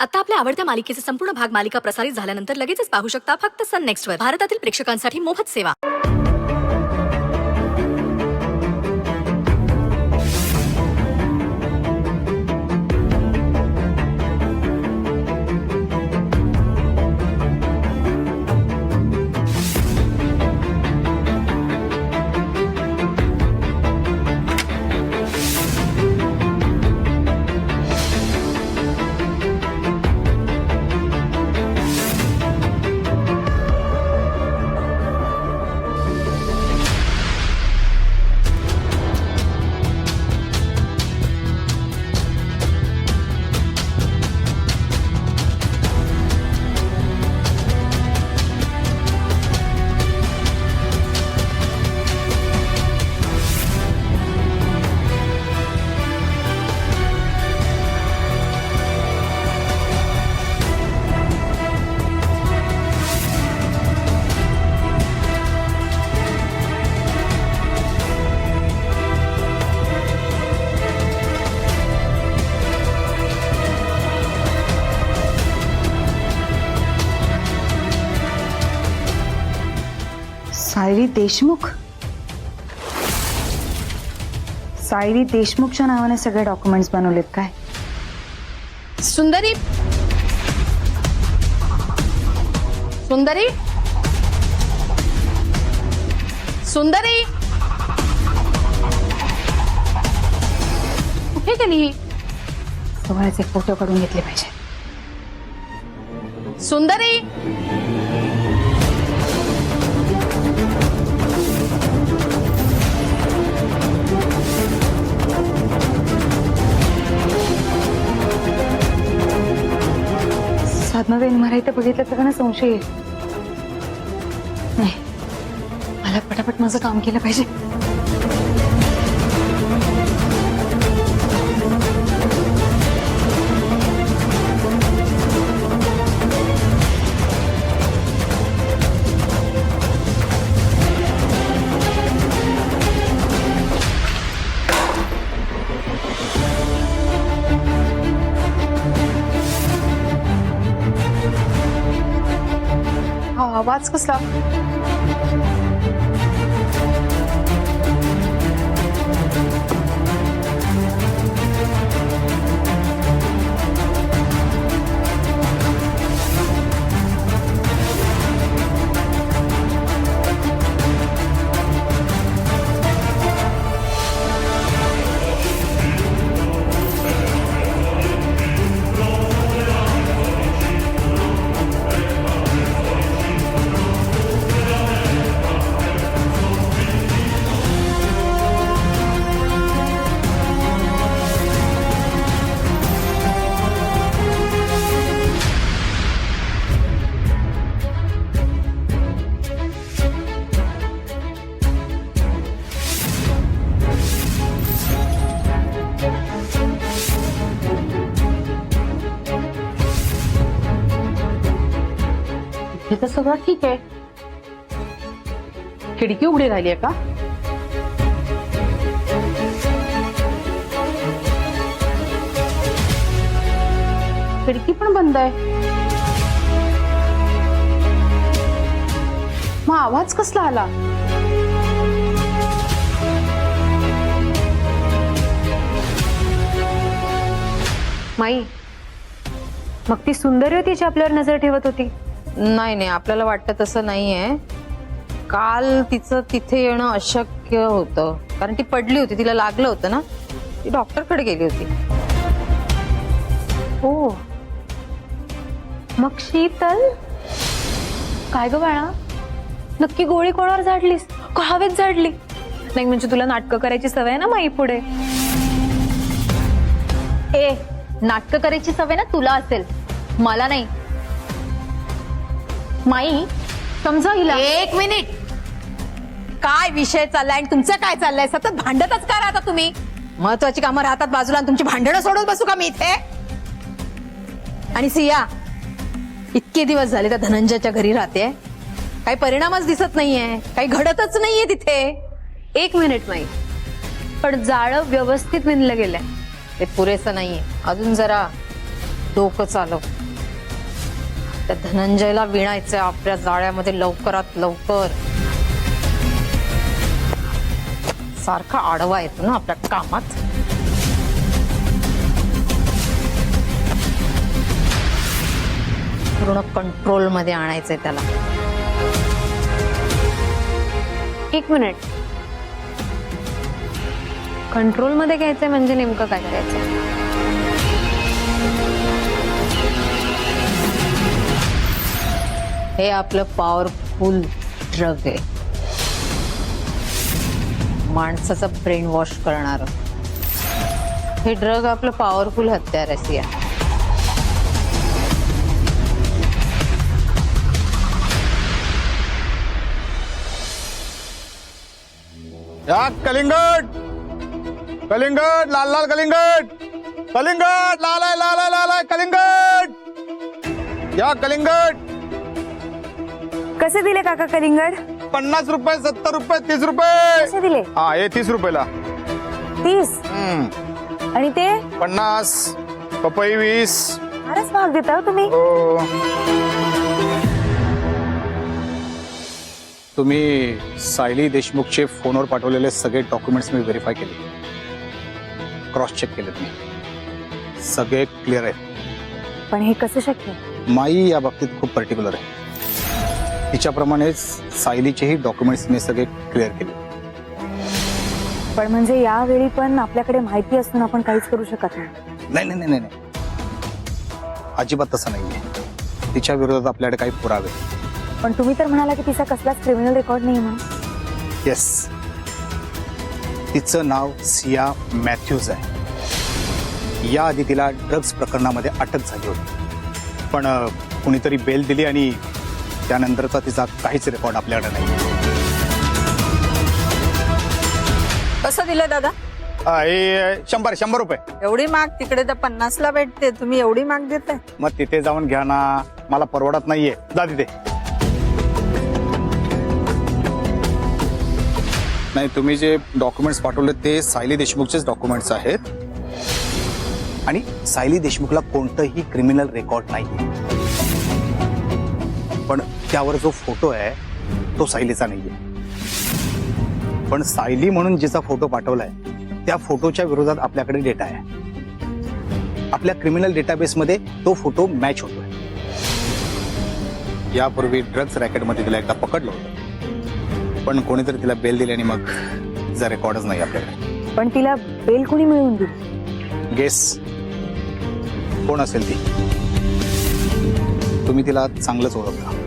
आता आपल्या आवडत्या मालिकेचे संपूर्ण भाग मालिका प्रसारित झाल्यानंतर लगेचच पाहू शकता फक्त सन नेक्स्टवर. भारतातील प्रेक्षकांसाठी मोफत सेवा. सायरी देशमुख. सायरी देशमुखच्या नावाने सगळे डॉक्युमेंट्स बनवलेत काय? सुंदरी, सुंदरी, सुंदरी, कुठे गेली? सोहळ्याचे फोटो काढून घेतले पाहिजे. सुंदरी, साधना मराठी तर बघितलं तर ना संशय येईल. नाही, मला पटापट माझं काम केलं पाहिजे. आवाज कसला? हे तर सगळं ठीक आहे. खिडकी उघडी राहिली आहे का? खिडकी पण बंद आहे. मग आवाज कसला आला? माई, मग ती सुंदरी होती जी आपल्यावर नजर ठेवत होती? नाही नाही, आपल्याला वाटतं तसं नाहीये. काल तिचं तिथे येणं अशक्य होतं, कारण ती पडली होती, तिला लागलं होतं ना. ती डॉक्टरकडे गेली होती. हो, मग शीतल काय ग बाळा, नक्की गोळी कोणावर झाडलीस का हवेत झाडली? नाही म्हणजे तुला नाटकं करायची सवय ना माई पुढे. ए, नाटकं करायची सवय ना तुला असेल, मला नाही. माई, समजा हिला. एक मिनिट, काय विषय चाललाय आणि तुमचं काय चाललंय? सतत भांडतच का राहता तुम्ही? महत्वाची कामं राहतात बाजूला आणि तुमची भांडणं सोडून बसू का मी इथे? आणि सिया, इतके दिवस झाले त्या धनंजयच्या घरी राहते, काही परिणामच दिसत नाहीये, काही घडतच नाहीये तिथे. एक मिनिट माई, पण जाळं व्यवस्थित विणलं गेलंय. ते पुरेसं नाहीये, अजून जरा डोकं चालव. त्या धनंजयला विणायचंय आपल्या जाळ्यामध्ये लवकरात लवकर. सारखा आडवा येतो ना आपल्या कामात. पूर्ण कंट्रोल मध्ये आणायचंय त्याला. एक मिनिट, कंट्रोल मध्ये घ्यायचंय म्हणजे नेमकं काय करायचं? हे आपलं पॉवरफुल ड्रग आहे. माणसाचं ब्रेन वॉश करणार हे ड्रग आपलं पॉवरफुल हत्यार आहे सिया. या कलिंगड कलिंगड लाल लाल कलिंगड कलिंगड लाल आहे लाल आहे लाल आहे कलिंगड. या कलिंगड कसे दिले काका कलिंगड? 50 रुपये 70 रुपये 30 रुपये. कसे दिले? हा हे 30 रुपयाला. 30 आणि ते 50 पपई 20. फारच महाग देता हो तुम्ही. तुम्ही सायली देशमुखचे फोनवर पाठवलेले सगळे डॉक्युमेंट्स मी व्हेरीफाय केले, क्रॉस चेक केले. तुम्ही सगळे क्लिअर आहेत. पण हे कसं शक्य? माई या बाबतीत खूप पर्टिक्युलर आहे. तिच्याप्रमाणेच सायलीचेही डॉक्युमेंट्स मी सगळे क्लिअर केले. पण म्हणजे यावेळी पण आपल्याकडे माहिती असून आपण काहीच करू शकत नाही. नाही नाही नाही नाही, अजिबात तसं नाहीये. तिच्या विरोधात आपल्याकडे काही पुरावे. पण तुम्ही तर म्हणाला की तिचा कसलाच क्रिमिनल रेकॉर्ड नाही म्हणून. येस, तिचं नाव सिया मॅथ्यूज आहे. याआधी तिला ड्रग्ज प्रकरणामध्ये अटक झाली होती, पण कुणीतरी बेल दिली आणि त्यानंतरचा तिचा काहीच रेकॉर्ड आपल्याकडे नाही. कसं दिलं दादा? हे 100 रुपये. एवढी माग तिकडे तर 50ला भेटते, तुम्ही एवढी माग देताय? मग तिथे जाऊन घ्या ना, मला परवडत नाहीये. जा तिथे. नाही, तुम्ही जे डॉक्युमेंट्स पाठवले ते सायली देशमुखचेच डॉक्युमेंट्स आहेत आणि सायली देशमुखला कोणतंही क्रिमिनल रेकॉर्ड नाहीये. पण त्यावर जो फोटो आहे तो सायलीचा नाहीये. पण सायली म्हणून जिचा फोटो पाठवलाय त्या फोटोच्या विरोधात आपल्याकडे डेटा आहे. आपल्या क्रिमिनल डेटाबेसमध्ये तो फोटो मॅच होतोय. यापूर्वी ड्रग्ज रॅकेटमध्ये तिला एकदा पकडलं होतं, पण कोणीतरी तिला बेल दिली आणि मग तिचा रेकॉर्डच नाही आपल्याकडे. पण तिला बेल कुणी मिळवून दिली? गेस कोण असेल ती? तुम्ही तिला चांगलंच ओळखलं.